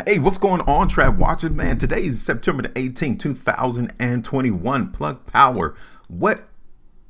Hey, what's going on, Trap Watchers? Man, today is September the 18th, 2021. Plug Power. What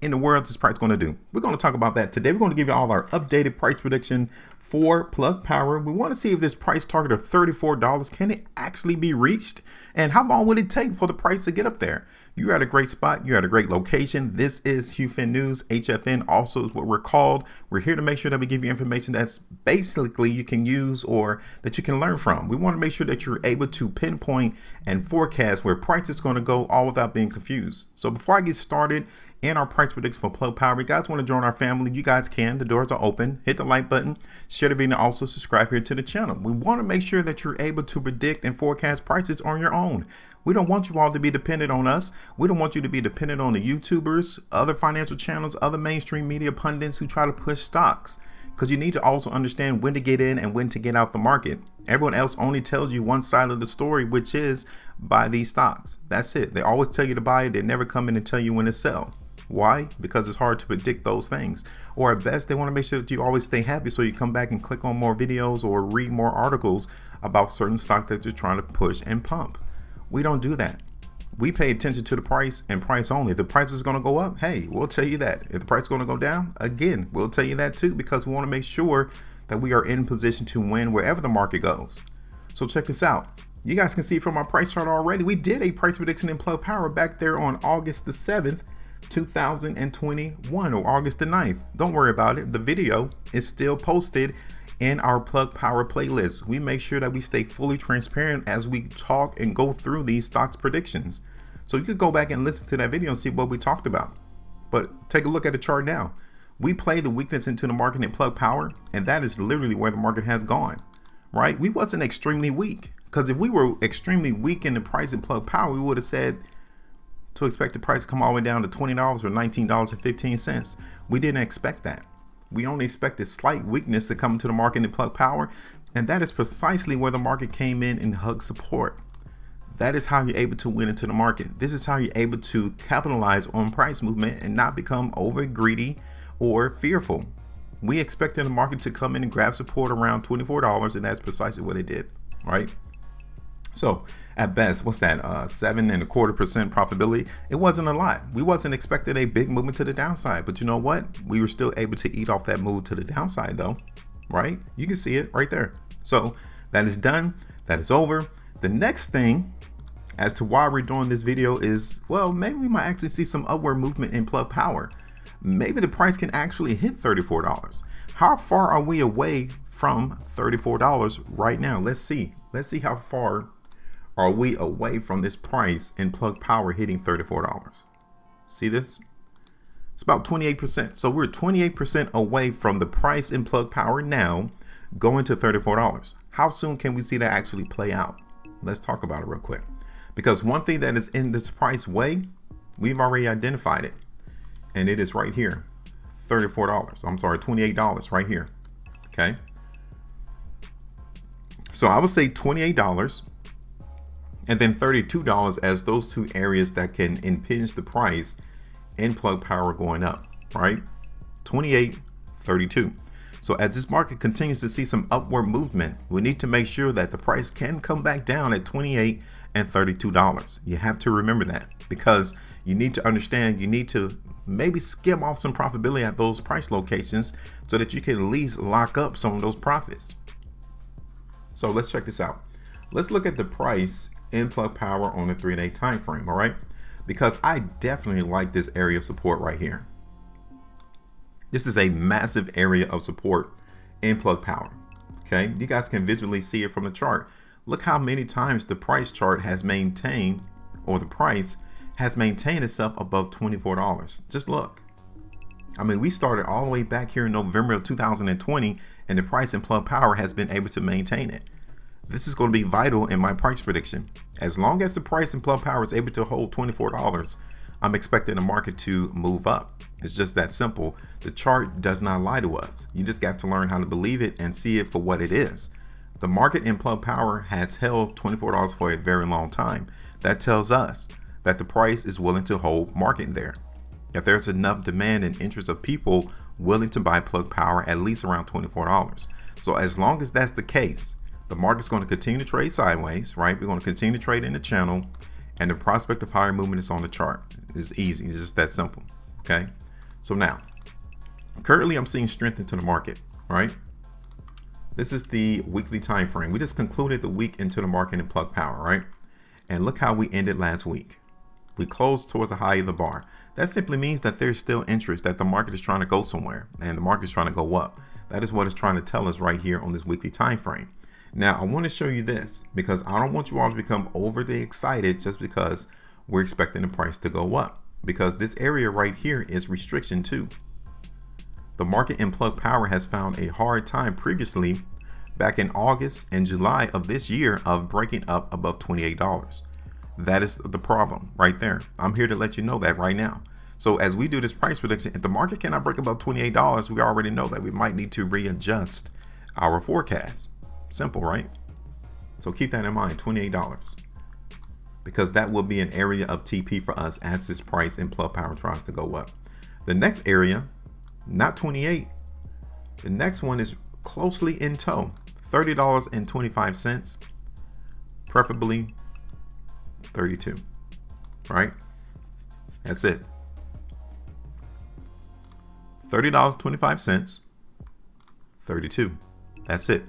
in the world is this price going to do? We're going to talk about that today. We're going to give you all our updated price prediction for Plug Power. We want to see if this price target of $34, can it actually be reached? And how long will it take for the price to get up there? You're at a great spot. You're at a great location. This is HueFin News. HFN also is what we're called. We're here to make sure that we give you information that's basically you can use or that you can learn from. We want to make sure that you're able to pinpoint and forecast where price is going to go, all without being confused. So before I get started in our price predictions for Plug Power, you guys want to join our family, you guys can. The doors are open. Hit the like button, share the video, and also subscribe here to the channel. We want to make sure that you're able to predict and forecast prices on your own. We don't want you all to be dependent on us. We don't want you to be dependent on the YouTubers, other financial channels, other mainstream media pundits who try to push stocks, because you need to also understand when to get in and when to get out the market. Everyone else only tells you one side of the story, which is buy these stocks. That's it. They always tell you to buy it. They never come in and tell you when to sell. Why? Because it's hard to predict those things. Or at best, they want to make sure that you always stay happy, so you come back and click on more videos or read more articles about certain stocks that you're trying to push and pump. We don't do that. We pay attention to the price and price only. If the price is going to go up, hey, we'll tell you that. If the price is going to go down, again, we'll tell you that too, because we want to make sure that we are in position to win wherever the market goes. So check this out. You guys can see from our price chart already, we did a price prediction in Plug Power back there on August the 7th, 2021, or August the 9th. Don't worry about it. The video is still posted in our Plug Power playlist. We make sure that we stay fully transparent as we talk and go through these stocks predictions. So you could go back and listen to that video and see what we talked about. But take a look at the chart now. We play the weakness into the market in Plug Power, and that is literally where the market has gone, right? We wasn't extremely weak, because if we were extremely weak in the price in Plug Power, we would have said to expect the price to come all the way down to $20 or $19.15. We didn't expect that. We only expected slight weakness to come into the market in Plug Power, and that is precisely where the market came in and hugged support. That is how you're able to win into the market. This is how you're able to capitalize on price movement and not become over greedy or fearful. We expected the market to come in and grab support around $24, and that's precisely what it did, right? So at best, what's that, 7.25% profitability? It wasn't a lot. We wasn't expecting a big movement to the downside, but you know what? We were still able to eat off that move to the downside though, right? You can see it right there. So that is done. That is over. The next thing as to why we're doing this video is, well, maybe we might actually see some upward movement in Plug Power. Maybe the price can actually hit $34. How far are we away from $34 right now? Let's see how far are we away from this price in Plug Power hitting $34. See this? It's about 28%. So we're 28% away from the price in Plug Power now going to $34. How soon can we see that actually play out? Let's talk about it real quick. Because one thing that is in this price way, we've already identified it. And it is right here. $34. I'm sorry, $28 right here. Okay. So I would say $28. And then $32 as those two areas that can impinge the price in Plug Power going up, right? 28, 32. So as this market continues to see some upward movement, we need to make sure that the price can come back down at 28 and $32. You have to remember that, because you need to understand, you need to maybe skim off some profitability at those price locations so that you can at least lock up some of those profits. So let's check this out. Let's look at the price in Plug Power on a 3-day time frame, all right? Because I definitely like this area of support right here. This is a massive area of support in Plug Power. Okay, you guys can visually see it from the chart. Look how many times the price chart has maintained, or the price has maintained itself above $24. Just look. I mean, we started all the way back here in November of 2020, and the price in Plug Power has been able to maintain it. This is going to be vital in my price prediction. As long as the price in Plug Power is able to hold $24, I'm expecting the market to move up. It's just that simple. The chart does not lie to us. You just got to learn how to believe it and see it for what it is. The market in Plug Power has held $24 for a very long time. That tells us that the price is willing to hold market there. If there's enough demand and interest of people willing to buy Plug Power at least around $24. So as long as that's the case, The market's going to continue to trade sideways, right? We're going to continue to trade in the channel, and the prospect of higher movement is on the chart. It's easy. It's just that simple. Okay. So now, currently I'm seeing strength into the market, right? This is the weekly time frame. We just concluded the week into the market in plug power, right? And look how we ended last week. We closed towards the high of the bar. That simply means that there's still interest, that the market is trying to go somewhere and the market is trying to go up. That is what it's trying to tell us right here on this weekly time frame. Now, I want to show you this because I don't want you all to become overly excited just because we're expecting the price to go up, because this area right here is restriction too. The market in plug power has found a hard time previously back in August and July of this year of breaking up above $28. That is the problem right there. I'm here to let you know that right now. So as we do this price prediction, if the market cannot break above $28, we already know that we might need to readjust our forecast. Simple, right? So keep that in mind, $28, because that will be an area of TP for us as this price in plug power tries to go up. The next area, not 28, the next one is closely in tow, $30.25, preferably 32, right? That's it. $30.25, 32. That's it.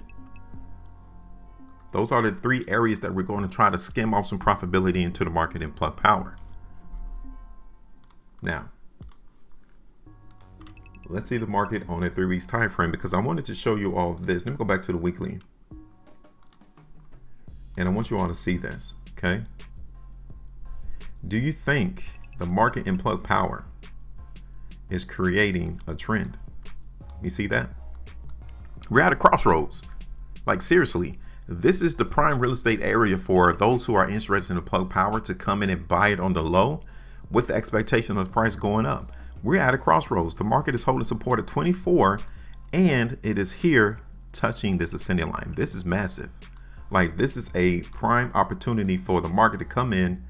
Those are the three areas that we're going to try to skim off some profitability into the market in plug power. Now, let's see the market on a 3 weeks time frame, because I wanted to show you all of this. Let me go back to the weekly, and I want you all to see this. Okay, do you think the market in plug power is creating a trend? You see that? We're at a crossroads. Like, seriously, this is the prime real estate area for those who are interested in the plug power to come in and buy it on the low with the expectation of the price going up. We're at a crossroads. The market is holding support at 24, and it is here touching this ascending line. This is massive. Like, this is a prime opportunity for the market to come in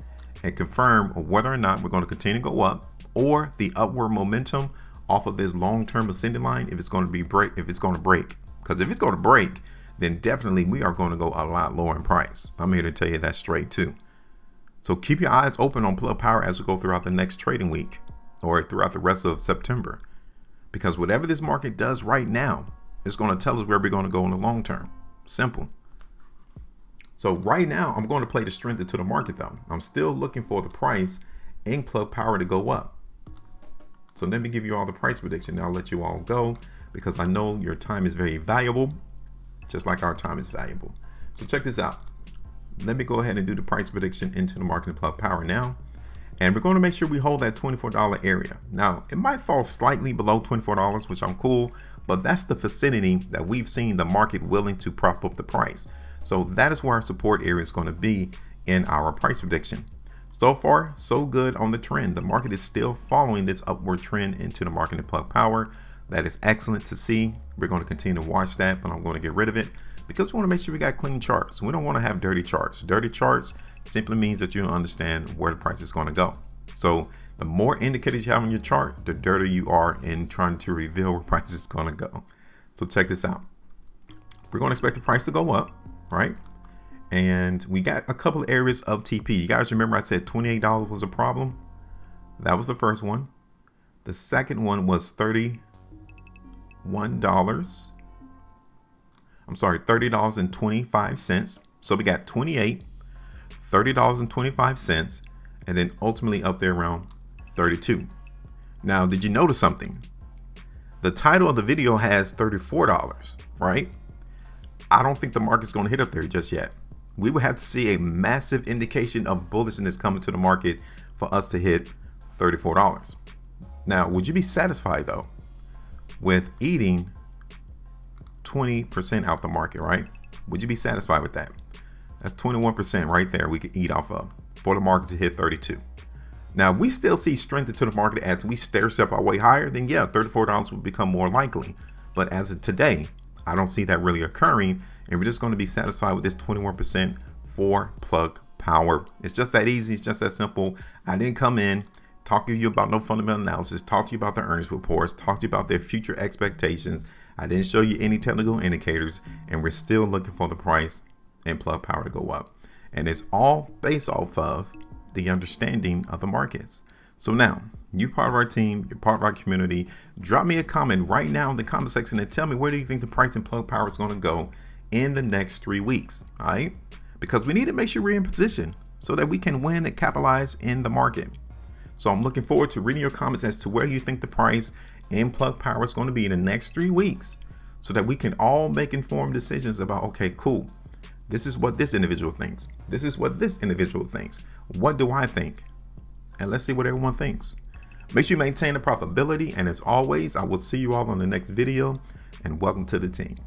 and confirm whether or not we're going to continue to go up, or the upward momentum off of this long-term ascending line, if it's going to be break, if it's going to break. Because if it's going to break, then definitely we are going to go a lot lower in price. I'm here to tell you that straight too. So keep your eyes open on plug power as we go throughout the next trading week, or throughout the rest of September, because whatever this market does right now is going to tell us where we're going to go in the long term. Simple. So right now I'm going to play the strength into the market though. I'm still looking for the price in plug power to go up. So let me give you all the price prediction. Now I'll let you all go, because I know your time is very valuable, just like our time is valuable. So check this out. Let me go ahead and do the price prediction into the market in plug power now. And we're going to make sure we hold that $24 area. Now, it might fall slightly below $24, which I'm cool, but that's the vicinity that we've seen the market willing to prop up the price. So that is where our support area is going to be in our price prediction. So far, so good on the trend. The market is still following this upward trend into the market in plug power. That is excellent to see. We're going to continue to watch that, but I'm going to get rid of it because we want to make sure we got clean charts. We don't want to have dirty charts. Dirty charts simply means that you don't understand where the price is going to go. So the more indicators you have on your chart, the dirtier you are in trying to reveal where price is going to go. So check this out. We're going to expect the price to go up, right? And we got a couple of areas of TP. You guys remember I said $28 was a problem? That was the first one. The second one was $31. I'm sorry, $30.25. So we got 28, $30.25, and then ultimately up there around 32. Now, did you notice something? The title of the video has $34, right? I don't think the market's going to hit up there just yet. We would have to see a massive indication of bullishness coming to the market for us to hit $34. Now, would you be satisfied though with eating 20% out the market, right? Would you be satisfied with that? That's 21% right there we could eat off of for the market to hit 32. Now, we still see strength into the market as we stair step our way higher, then yeah, $34 would become more likely. But as of today, I don't see that really occurring, and we're just going to be satisfied with this 21% for plug power. It's just that easy. It's just that simple. I didn't come in, talk to you about no fundamental analysis, talk to you about the earnings reports, talk to you about their future expectations. I didn't show you any technical indicators, and we're still looking for the price and Plug Power to go up. And it's all based off of the understanding of the markets. So now, you're part of our team, you're part of our community. Drop me a comment right now in the comment section and tell me where do you think the price in Plug Power is going to go in the next 3 weeks, all right? Because we need to make sure we're in position so that we can win and capitalize in the market. So I'm looking forward to reading your comments as to where you think the price in Plug Power is going to be in the next 3 weeks so that we can all make informed decisions about, okay, cool, this is what this individual thinks. This is what this individual thinks. What do I think? And let's see what everyone thinks. Make sure you maintain the profitability. And as always, I will see you all on the next video, and welcome to the team.